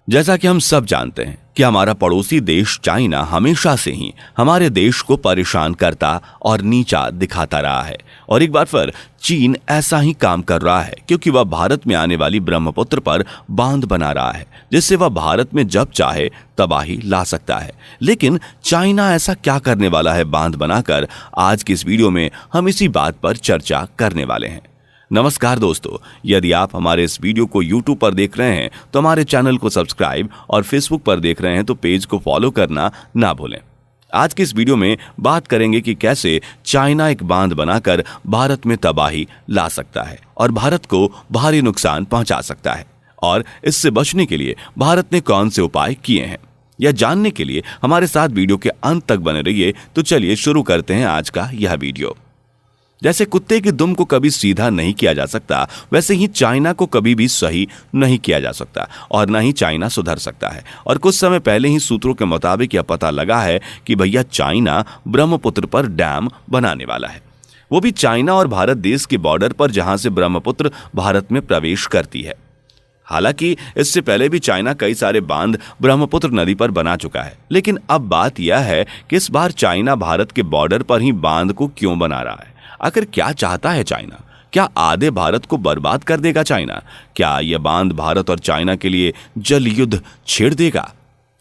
जैसा कि हम सब जानते हैं कि हमारा पड़ोसी देश चाइना हमेशा से ही हमारे देश को परेशान करता और नीचा दिखाता रहा है और एक बार फिर चीन ऐसा ही काम कर रहा है क्योंकि वह भारत में आने वाली ब्रह्मपुत्र पर बांध बना रहा है जिससे वह भारत में जब चाहे तबाही ला सकता है। लेकिन चाइना ऐसा क्या करने वाला है बांध बनाकर, आज की इस वीडियो में हम इसी बात पर चर्चा करने वाले हैं। नमस्कार दोस्तों, यदि आप हमारे इस वीडियो को YouTube पर देख रहे हैं तो हमारे चैनल को सब्सक्राइब और Facebook पर देख रहे हैं तो पेज को फॉलो करना ना भूलें। आज की इस वीडियो में बात करेंगे कि कैसे चाइना एक बांध बनाकर भारत में तबाही ला सकता है और भारत को भारी नुकसान पहुंचा सकता है और इससे बचने के लिए भारत ने कौन से उपाय किए हैं। यह जानने के लिए हमारे साथ वीडियो के अंत तक बने रहिए। तो चलिए शुरू करते हैं आज का यह वीडियो। जैसे कुत्ते की दुम को कभी सीधा नहीं किया जा सकता, वैसे ही चाइना को कभी भी सही नहीं किया जा सकता और न ही चाइना सुधर सकता है। और कुछ समय पहले ही सूत्रों के मुताबिक यह पता लगा है कि भैया चाइना ब्रह्मपुत्र पर डैम बनाने वाला है, वो भी चाइना और भारत देश के बॉर्डर पर जहां से ब्रह्मपुत्र भारत में प्रवेश करती है। हालांकि इससे पहले भी चाइना कई सारे बांध ब्रह्मपुत्र नदी पर बना चुका है, लेकिन अब बात यह है कि इस बार चाइना भारत के बॉर्डर पर ही बांध को क्यों बना रहा है। आखिर क्या चाहता है चाइना? क्या आधे भारत को बर्बाद कर देगा चाइना? क्या यह बांध भारत और चाइना के लिए जल युद्ध छेड़ देगा?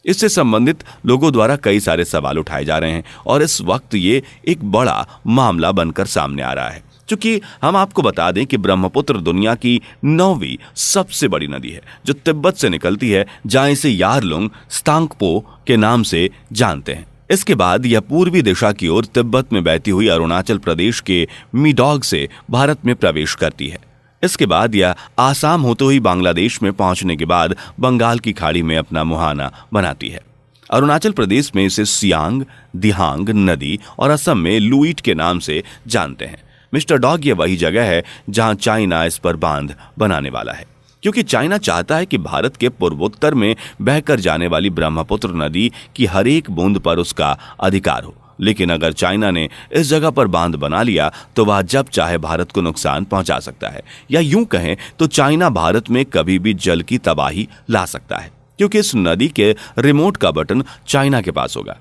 इससे संबंधित लोगों द्वारा कई सारे सवाल उठाए जा रहे हैं और इस वक्त ये एक बड़ा मामला बनकर सामने आ रहा है। क्योंकि हम आपको बता दें कि ब्रह्मपुत्र दुनिया की 9वीं सबसे बड़ी नदी है जो तिब्बत से निकलती है, जहां इसे यारलुंग त्सांगपो के नाम से जानते हैं। इसके बाद यह पूर्वी दिशा की ओर तिब्बत में बहती हुई अरुणाचल प्रदेश के मिडोग से भारत में प्रवेश करती है। इसके बाद यह आसाम होते हुई बांग्लादेश में पहुंचने के बाद बंगाल की खाड़ी में अपना मुहाना बनाती है। अरुणाचल प्रदेश में इसे सियांग, दिहांग नदी और असम में लुइट के नाम से जानते हैं। मिस्टर डॉग ये वही जगह है जहां चाइना इस पर बांध बनाने वाला है, क्योंकि चाइना चाहता है कि भारत के पूर्वोत्तर में बहकर जाने वाली ब्रह्मपुत्र नदी की हर एक बूंद पर उसका अधिकार हो। लेकिन अगर चाइना ने इस जगह पर बांध बना लिया तो वह जब चाहे भारत को नुकसान पहुंचा सकता है, या यूं कहें तो चाइना भारत में कभी भी जल की तबाही ला सकता है, क्योंकि इस नदी के रिमोट का बटन चाइना के पास होगा।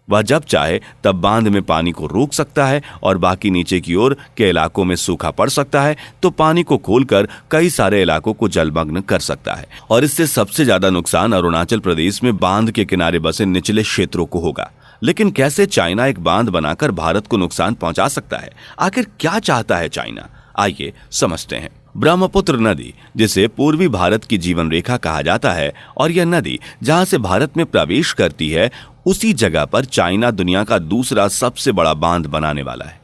वह जब चाहे तब बांध में पानी को रोक सकता है और बाकी नीचे की ओर के इलाकों में सूखा पड़ सकता है तो पानी को खोलकर कई सारे इलाकों को जलमग्न कर सकता है। और इससे सबसे ज्यादा नुकसान अरुणाचल प्रदेश में बांध के किनारे बसे निचले क्षेत्रों को होगा। लेकिन कैसे चाइना एक बांध बनाकर भारत को नुकसान पहुंचा सकता है? आखिर क्या चाहता है चाइना? आइए समझते हैं। ब्रह्मपुत्र नदी, जिसे पूर्वी भारत की जीवन रेखा कहा जाता है, और यह नदी जहां से भारत में प्रवेश करती है, उसी जगह पर चाइना दुनिया का दूसरा सबसे बड़ा बांध बनाने वाला है,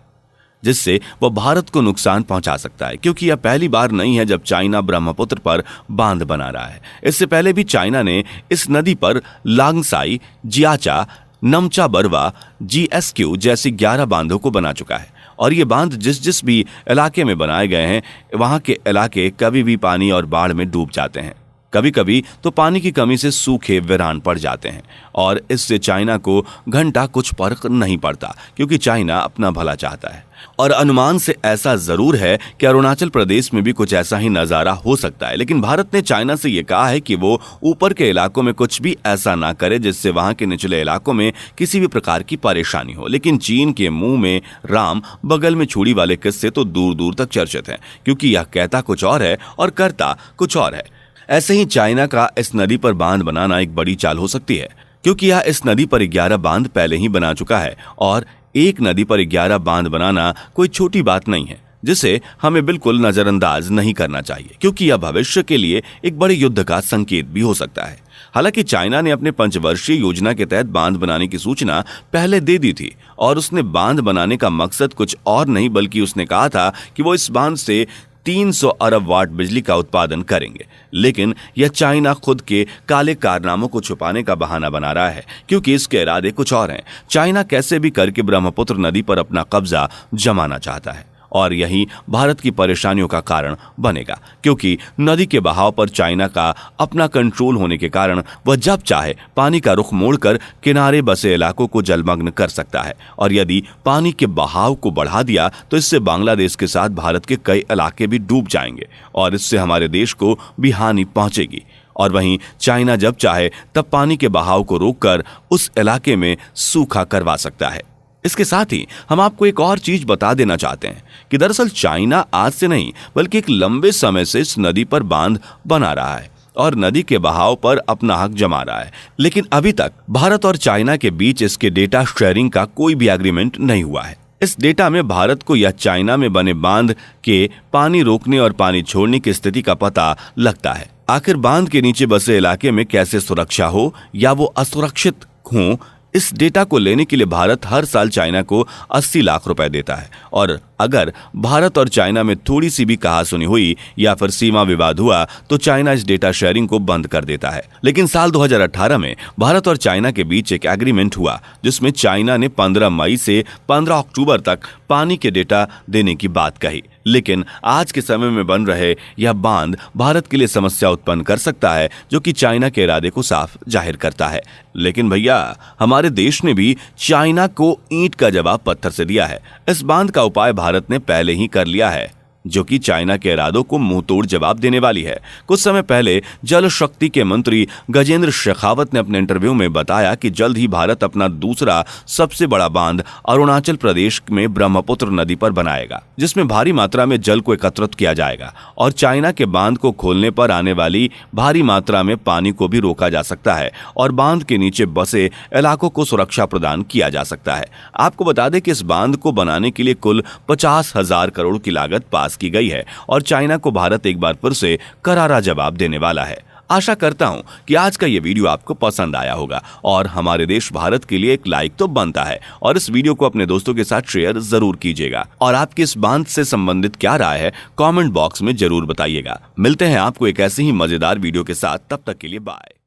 जिससे वह भारत को नुकसान पहुंचा सकता है। क्योंकि यह पहली बार नहीं है जब चाइना ब्रह्मपुत्र पर बांध बना रहा है। इससे पहले भी चाइना ने इस नदी पर लांगसाई, जियाचा, नमचा बरवा, GSQ जैसी 11 बांधों को बना चुका है। और ये बांध जिस भी इलाके में बनाए गए हैं, वहां के इलाके कभी भी पानी और बाढ़ में डूब जाते हैं। कभी कभी तो पानी की कमी से सूखे वीरान पड़ जाते हैं और इससे चाइना को घंटा कुछ फर्क नहीं पड़ता, क्योंकि चाइना अपना भला चाहता है। और अनुमान से ऐसा जरूर है कि अरुणाचल प्रदेश में भी कुछ ऐसा ही नजारा हो सकता है। लेकिन भारत ने चाइना से यह कहा है कि वो ऊपर के इलाकों में कुछ भी ऐसा ना करे जिससे वहां के निचले इलाकों में किसी भी प्रकार की परेशानी हो। लेकिन चीन के मुंह में राम, बगल में छुरी वाले किस्से तो दूर दूर तक चर्चित हैं, क्योंकि यह कहता कुछ और है और करता कुछ और है। ऐसे ही चाइना का इस नदी पर बांध बनाना एक बड़ी चाल हो सकती है, क्योंकि यह इस नदी पर 11 बांध पहले ही बना चुका है। और एक नदी पर 11 बांध बनाना कोई छोटी बात नहीं है, जिसे हमें बिल्कुल नजरअंदाज नहीं करना चाहिए, क्योंकि यह भविष्य के लिए एक बड़े युद्ध का संकेत भी हो सकता है। हालांकि चाइना ने अपने पंचवर्षीय योजना के तहत बांध बनाने की सूचना पहले दे दी थी और उसने बांध बनाने का मकसद कुछ और नहीं बल्कि उसने कहा था कि वो इस बांध से 300 अरब वाट बिजली का उत्पादन करेंगे। लेकिन यह चाइना खुद के काले कारनामों को छुपाने का बहाना बना रहा है, क्योंकि इसके इरादे कुछ और हैं। चाइना कैसे भी करके ब्रह्मपुत्र नदी पर अपना कब्जा जमाना चाहता है और यही भारत की परेशानियों का कारण बनेगा, क्योंकि नदी के बहाव पर चाइना का अपना कंट्रोल होने के कारण वह जब चाहे पानी का रुख मोड़कर किनारे बसे इलाकों को जलमग्न कर सकता है। और यदि पानी के बहाव को बढ़ा दिया तो इससे बांग्लादेश के साथ भारत के कई इलाके भी डूब जाएंगे और इससे हमारे देश को भी हानि पहुंचेगी। और वहीं चाइना जब चाहे तब पानी के बहाव को रोककर उस इलाके में सूखा करवा सकता है। इसके साथ ही हम आपको एक और चीज बता देना चाहते हैं कि दरअसल चाइना आज से नहीं बल्कि एक लंबे समय से इस नदी पर बांध बना रहा है और नदी के बहाव पर अपना हक जमा रहा है, लेकिन अभी तक भारत और चाइना के बीच इसके डेटा शेयरिंग का कोई भी एग्रीमेंट नहीं हुआ है। इस डेटा में भारत को या चाइना में बने बांध के पानी रोकने और पानी छोड़ने की स्थिति का पता लगता है। आखिर बांध के नीचे बसे इलाके में कैसे सुरक्षा हो या वो असुरक्षित हो, इस डेटा को लेने के लिए भारत हर साल चाइना को 80 लाख रुपए देता है और अगर भारत और चाइना में थोड़ी सी भी कहासुनी हुई या फिर सीमा विवाद हुआ तो चाइना इस डेटा शेयरिंग को बंद कर देता है। लेकिन साल 2018 में भारत और चाइना के बीच एक एग्रीमेंट हुआ जिसमें चाइना ने 15 मई से 15 अक्टूबर तक पानी के डेटा देने की बात कही, लेकिन आज के समय में बन रहे यह बांध भारत के लिए समस्या उत्पन्न कर सकता है, जो कि चाइना के इरादे को साफ जाहिर करता है। लेकिन भैया, हमारे देश ने भी चाइना को ईंट का जवाब पत्थर से दिया है। इस बांध का उपाय भारत ने पहले ही कर लिया है, जो कि चाइना के इरादों को मुंहतोड़ जवाब देने वाली है। कुछ समय पहले जल शक्ति के मंत्री गजेंद्र शेखावत ने अपने इंटरव्यू में बताया कि जल्द ही भारत अपना दूसरा सबसे बड़ा बांध अरुणाचल प्रदेश में ब्रह्मपुत्र नदी पर बनाएगा, जिसमें भारी मात्रा में जल को एकत्रित किया जाएगा और चाइना के बांध को खोलने पर आने वाली भारी मात्रा में पानी को भी रोका जा सकता है और बांध के नीचे बसे इलाकों को सुरक्षा प्रदान किया जा सकता है। आपको बता दें कि इस बांध को बनाने के लिए कुल 50,000 करोड़ की लागत पास की गई है और चाइना को भारत एक बार फिर से करारा जवाब देने वाला है। आशा करता हूं कि आज का ये वीडियो आपको पसंद आया होगा और हमारे देश भारत के लिए एक लाइक तो बनता है और इस वीडियो को अपने दोस्तों के साथ शेयर जरूर कीजिएगा और आपकी इस बांध से संबंधित क्या राय है कमेंट बॉक्स में जरूर बताइएगा। मिलते हैं आपको एक ऐसे ही मजेदार वीडियो के साथ, तब तक के लिए बाय।